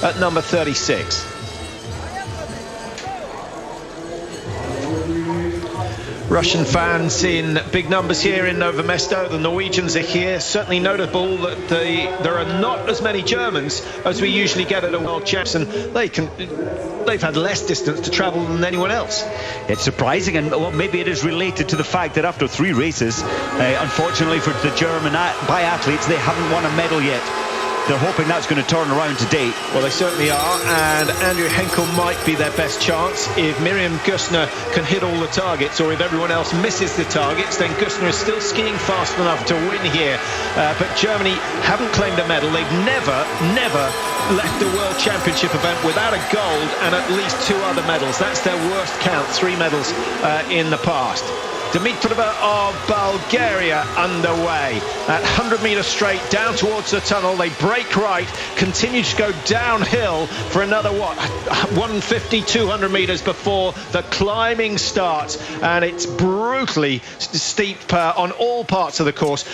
at number 36. Russian fans in big numbers here in Nove Mesto. The Norwegians are here. Certainly notable that there are not as many Germans as we usually get at a World Champs, and they've had less distance to travel than anyone else. It's surprising, and well, maybe it is related to the fact that after 3 races, unfortunately for the German biathletes, they haven't won a medal yet. They're hoping that's going to turn around today. Well, they certainly are, and Andrew Henkel might be their best chance. If Miriam Gustner can hit all the targets, or if everyone else misses the targets, then Gustner is still skiing fast enough to win here. But Germany haven't claimed a medal. They've never left a World Championship event without a gold and at least 2 other medals. That's their worst count, 3 medals in the past. Dimitrova of Bulgaria underway at 100 metres straight down towards the tunnel. They break right, continue to go downhill for another 150, 200 metres before the climbing starts, and it's brutally steep on all parts of the course.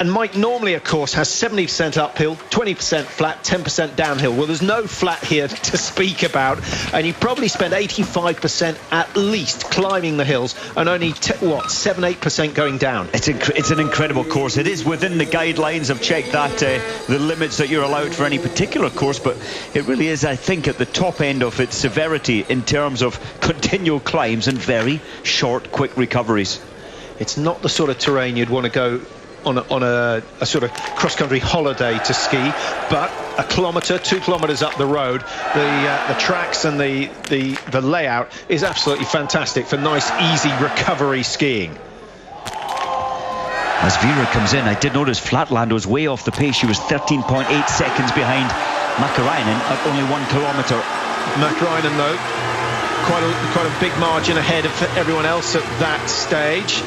And Mike normally, of course, has 70% uphill, 20% flat, 10% downhill. Well, there's no flat here to speak about, and you probably spend 85% at least climbing the hills, and only 7-8% going down. It's an incredible course. It is within the guidelines. I've checked that, the limits that you're allowed for any particular course, but it really is, I think, at the top end of its severity in terms of continual climbs and very short, quick recoveries. It's not the sort of terrain you'd want to go on a sort of cross-country holiday to ski, but 1 kilometre, 2 kilometres up the road, the tracks and the layout is absolutely fantastic for nice, easy recovery skiing. As Vera comes in, I did notice Flatland was way off the pace. She was 13.8 seconds behind Mäkäräinen at only 1 kilometre. Mäkäräinen, though, quite a big margin ahead of everyone else at that stage.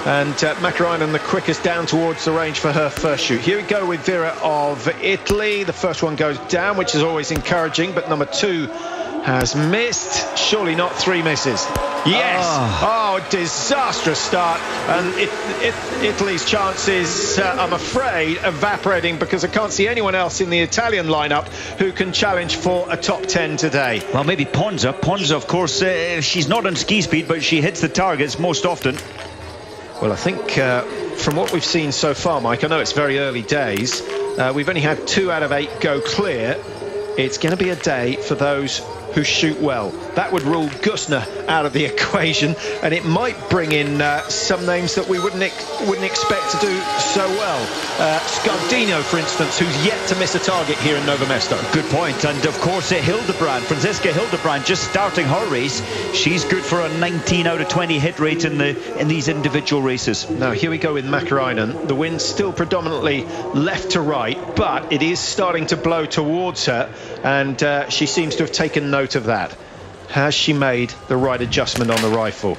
And Mäkäräinen the quickest down towards the range for her first shoot. Here we go with Vera of Italy. The first one goes down, which is always encouraging, but number 2 has missed. Surely not 3 misses. Yes! Oh, disastrous start. And Italy's chances, I'm afraid, evaporating, because I can't see anyone else in the Italian lineup who can challenge for a top 10 today. Well, maybe Ponza. Ponza, of course, she's not on ski speed, but she hits the targets most often. Well, I think from what we've seen so far, Mike, I know it's very early days. We've only had 2 out of 8 go clear. It's going to be a day for those who shoot well. That would rule Gustner out of the equation, and it might bring in some names that we wouldn't expect to do so well. Scardino, for instance, who's yet to miss a target here in Nove Mesto. Good point. And of course, Hildebrand, Franziska Hildebrand, just starting her race. She's good for a 19 out of 20 hit rate in these individual races. Now here we go with Mäkäräinen. The wind's still predominantly left to right, but it is starting to blow towards her, and she seems to have taken note of that. Has she made the right adjustment on the rifle?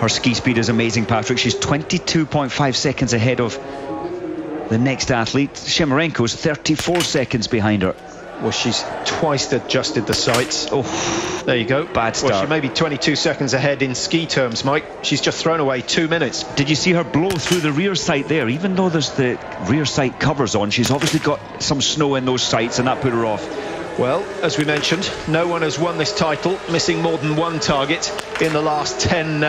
Her ski speed is amazing, Patrick. She's 22.5 seconds ahead of the next athlete. Shemarenko's 34 seconds behind her. Well, she's twice adjusted the sights. Oh, there you go. Bad start. Well, she may be 22 seconds ahead in ski terms, Mike. She's just thrown away 2 minutes. Did you see her blow through the rear sight there? Even though there's the rear sight covers on, she's obviously got some snow in those sights, and that put her off. Well, as we mentioned, no one has won this title, missing more than 1 target in the last 10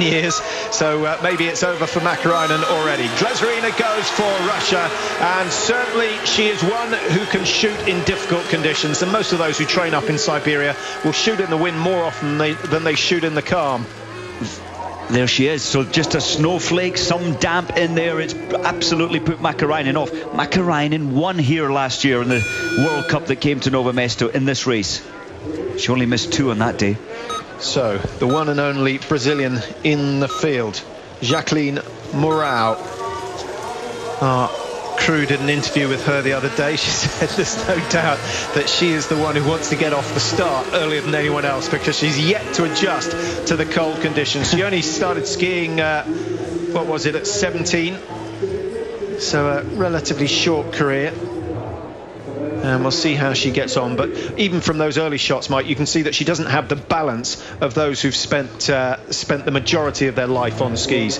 years. So maybe it's over for Mäkäräinen already. Glazarina goes for Russia, and certainly she is one who can shoot in difficult conditions. And most of those who train up in Siberia will shoot in the wind more often than they shoot in the calm. There she is. So just a snowflake, some damp in there. It's absolutely put Mäkäräinen off. Mäkäräinen won here last year in the World Cup that came to Nove Mesto in this race. She only missed 2 on that day. So the one and only Brazilian in the field, Jacqueline Mourão. Crew did an interview with her the other day. She said there's no doubt that she is the one who wants to get off the start earlier than anyone else, because she's yet to adjust to the cold conditions. She only started skiing, what was it, at 17? So a relatively short career. And we'll see how she gets on. But even from those early shots, Mike, you can see that she doesn't have the balance of those who've spent the majority of their life on skis.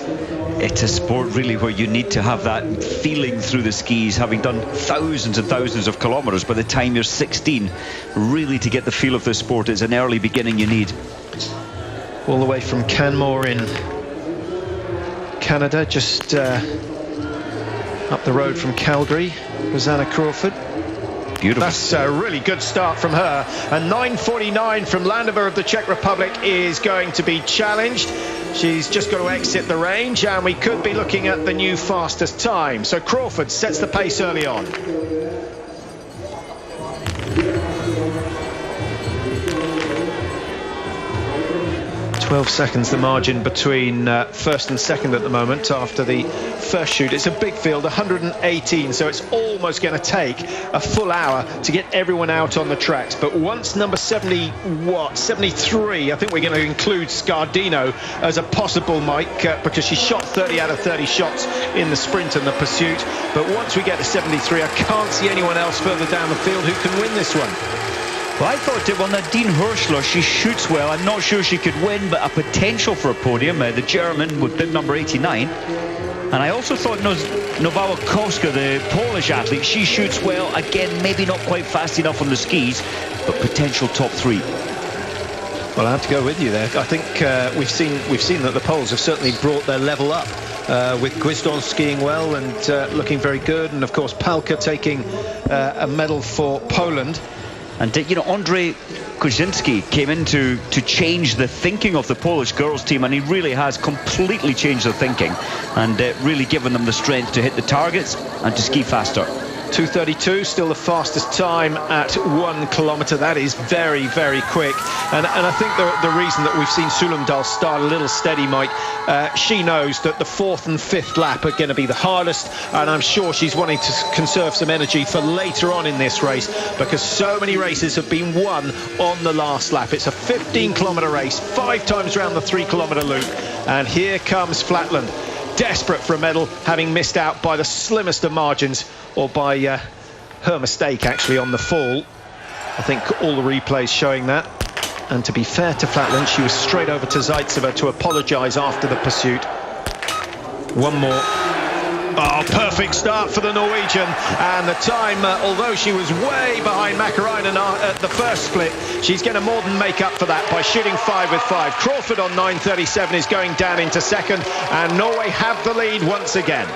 It's a sport really where you need to have that feeling through the skis, having done thousands and thousands of kilometres by the time you're 16. Really, to get the feel of the sport, it's an early beginning you need. All the way from Canmore in Canada, just up the road from Calgary, Rosanna Crawford. Beautiful. That's a really good start from her. And 9:49 from Landova of the Czech Republic is going to be challenged. She's just got to exit the range, and we could be looking at the new fastest time. So Crawford sets the pace early on. 12 seconds the margin between first and second at the moment after the first shoot. It's a big field, 118, so it's almost going to take a full hour to get everyone out on the tracks. But once number 73, I think we're going to include Scardino as a possible, Mike, because she shot 30 out of 30 shots in the sprint and the pursuit. But once we get to 73, I can't see anyone else further down the field who can win this one. Well, I thought, well, Nadine Hirschler, she shoots well. I'm not sure she could win, but a potential for a podium. The German with bib number 89. And I also thought Nove Kowska, the Polish athlete, she shoots well. Again, maybe not quite fast enough on the skis, but potential top three. Well, I have to go with you there. I think we've seen that the Poles have certainly brought their level up with Gwizdon skiing well and looking very good. And, of course, Palka taking a medal for Poland. And, you know, Andrzej Kuczynski came in to change the thinking of the Polish girls team, and he really has completely changed the thinking and really given them the strength to hit the targets and to ski faster. 2:32, still the fastest time at 1 kilometre. That is very, very quick. And I think the reason that we've seen Sulumdal start a little steady, Mike, she knows that the 4th and 5th lap are going to be the hardest, and I'm sure she's wanting to conserve some energy for later on in this race, because so many races have been won on the last lap. It's a 15-kilometre race, 5 times around the 3-kilometre loop, and here comes Flatland, desperate for a medal, having missed out by the slimmest of margins, or by her mistake actually on the fall. I think all the replays showing that. And to be fair to Flatland, she was straight over to Zaitseva to apologise after the pursuit. One more. Oh, perfect start for the Norwegian. And the time, although she was way behind Makarainen at the first split, she's going to more than make up for that by shooting 5 with 5. Crawford on 9:37 is going down into second, and Norway have the lead once again.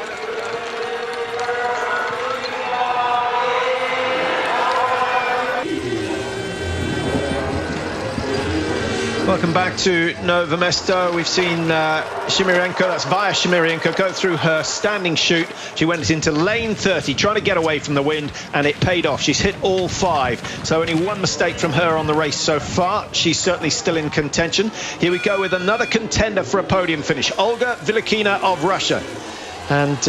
Welcome back to Nove Mesto. We've seen Shimirenko, that's Via Shimirenko, go through her standing shoot. She went into lane 30, trying to get away from the wind, and it paid off. She's hit all 5. So only one mistake from her on the race so far. She's certainly still in contention. Here we go with another contender for a podium finish, Olga Vilakina of Russia. And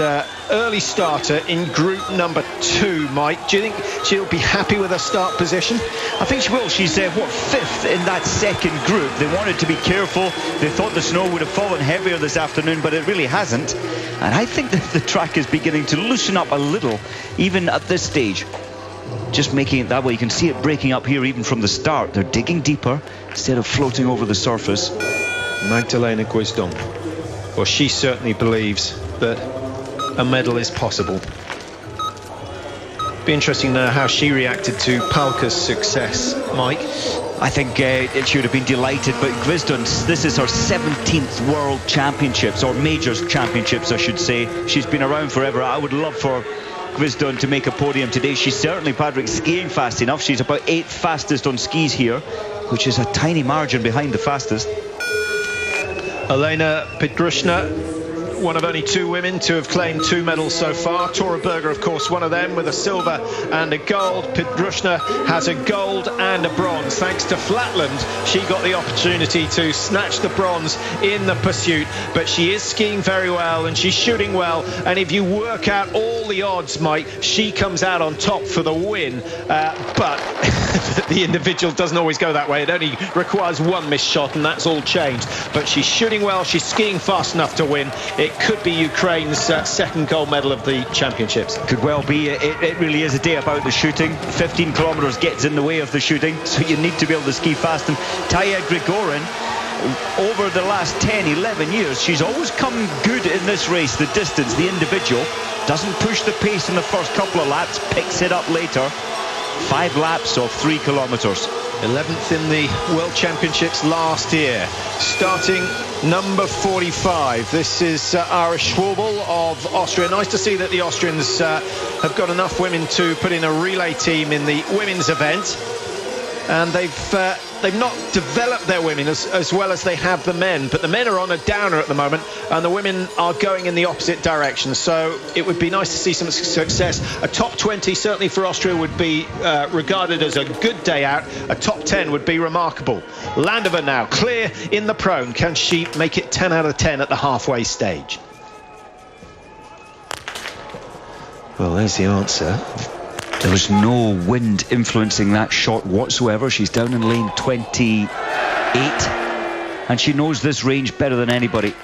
early starter in group number 2, Mike. Do you think she'll be happy with her start position? I think she will. She's, 5th in that second group. They wanted to be careful. They thought the snow would have fallen heavier this afternoon, but it really hasn't. And I think that the track is beginning to loosen up a little, even at this stage. Just making it that way. You can see it breaking up here even from the start. They're digging deeper instead of floating over the surface. Magdalena Gwizdon. Well, she certainly believes that a medal is possible. Be interesting to know how she reacted to Palka's success, Mike. I think it should have been delighted, but Gwizdon, this is her 17th World Championships, or Majors Championships, I should say. She's been around forever. I would love for Gwizdon to make a podium today. She's certainly, Patrick, skiing fast enough. She's about 8th fastest on skis here, which is a tiny margin behind the fastest. Elena Petrushna, one of only 2 women to have claimed 2 medals so far. Tora Berger, of course, one of them, with a silver and a gold. Petrushna has a gold and a bronze. Thanks to Flatland, she got the opportunity to snatch the bronze in the pursuit. But she is skiing very well, and she's shooting well. And if you work out all the odds, Mike, she comes out on top for the win. But the individual doesn't always go that way. It only requires 1 missed shot, and that's all changed. But she's shooting well. She's skiing fast enough to win. It it could be Ukraine's second gold medal of the championships. Could well be. It really is a day about the shooting. 15 kilometres gets in the way of the shooting, so you need to be able to ski fast. And Taya Grigorin, over the last 10-11 years, she's always come good in this race. The distance, the individual, doesn't push the pace in the first couple of laps, picks it up later. 5 laps of 3 kilometres. 11th in the World Championships last year. Starting number 45. This is Ara Schwabel of Austria. Nice to see that the Austrians have got enough women to put in a relay team in the women's event. And they've not developed their women as well as they have the men, but the men are on a downer at the moment and the women are going in the opposite direction. So it would be nice to see some success. A top 20 certainly for Austria would be regarded as a good day out. A top 10 would be remarkable. Landova now clear in the prone. Can she make it 10 out of 10 at the halfway stage? Well, there's the answer. There was no wind influencing that shot whatsoever. She's down in lane 28 and she knows this range better than anybody.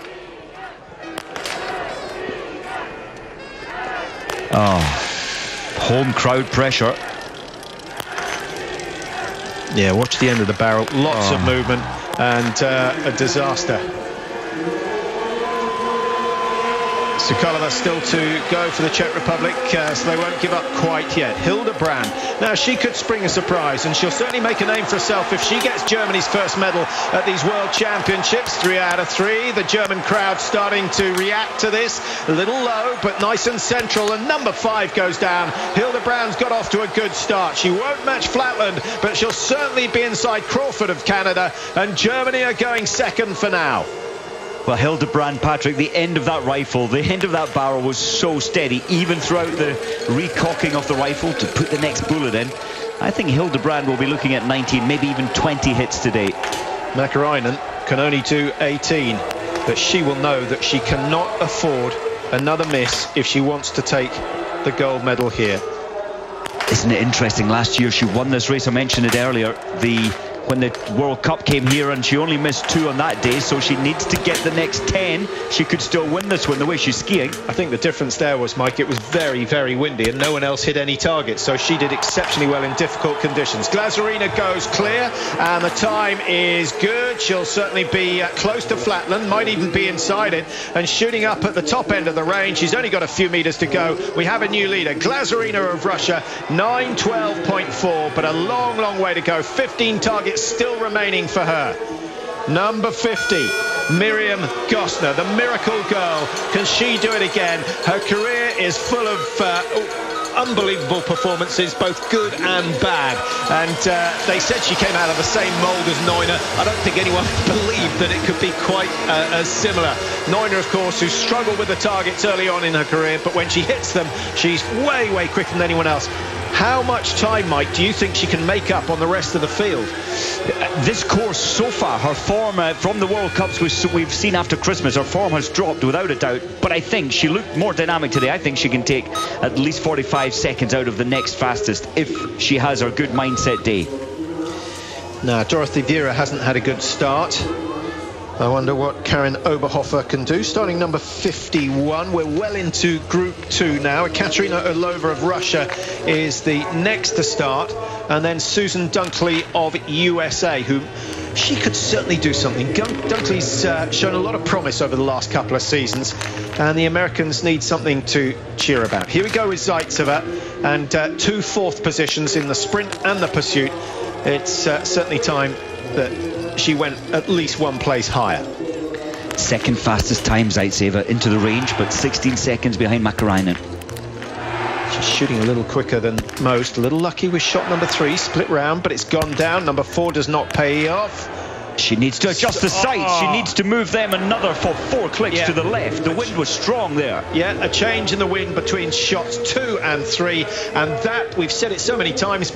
Oh, home crowd pressure. Yeah, watch the end of the barrel. Lots of movement and a disaster. Sokolova still to go for the Czech Republic, so they won't give up quite yet. Hildebrand, now she could spring a surprise and she'll certainly make a name for herself if she gets Germany's first medal at these World Championships. 3 out of 3. The German crowd starting to react to this. A little low, but nice and central, and number 5 goes down. Hildebrand's got off to a good start. She won't match Flatland, but she'll certainly be inside Crawford of Canada, and Germany are going second for now. Well, Hildebrand, Patrick, the end of that rifle, the end of that barrel was so steady, even throughout the recocking of the rifle to put the next bullet in. I think Hildebrand will be looking at 19, maybe even 20 hits today. Mäkirainen can only do 18, but she will know that she cannot afford another miss if she wants to take the gold medal here. Isn't it interesting? Last year she won this race. I mentioned it earlier. When the World Cup came here, and she only missed 2 on that day, so she needs to get the next 10. She could still win this one the way she's skiing. I think the difference there was, Mike, it was very, very windy and no one else hit any targets, so she did exceptionally well in difficult conditions. Glazarina goes clear and the time is good. She'll certainly be close to Flatland, might even be inside it, and shooting up at the top end of the range. She's only got a few meters to go. We have a new leader, Glazarina of Russia, 9:12.4, but a long, long way to go. 15 targets still remaining for her. Number 50, Miriam Gosner, the miracle girl. Can she do it again? Her career is full of unbelievable performances, both good and bad. And they said she came out of the same mould as Neuner. I don't think anyone believed that it could be quite as similar. Neuner, of course, who struggled with the targets early on in her career, but when she hits them, she's way, way quicker than anyone else. How much time, Mike, do you think she can make up on the rest of the field? This course so far, her form from the World Cups we've seen after Christmas, her form has dropped without a doubt, but I think she looked more dynamic today. I think she can take at least 45 seconds out of the next fastest if she has her good mindset day. Now, Dorothy Vera hasn't had a good start. I wonder what Karin Oberhofer can do. Starting number 51. We're well into Group 2 now. Ekaterina Orlova of Russia is the next to start. And then Susan Dunkley of USA, who she could certainly do something. Dunkley's shown a lot of promise over the last couple of seasons, and the Americans need something to cheer about. Here we go with Zaitseva, and 2 fourth positions in the sprint and the pursuit. It's certainly time that she went at least 1 place higher. Second fastest time, Zaitseva, into the range, but 16 seconds behind Mäkirainen. She's shooting a little quicker than most. A little lucky with shot number 3, split round, but it's gone down. Number 4 does not pay off. She needs to adjust the sights. She needs to move them another 4 clicks to the left. The wind was strong there. Yeah, a change in the wind between shots 2 and 3, and that, we've said it so many times,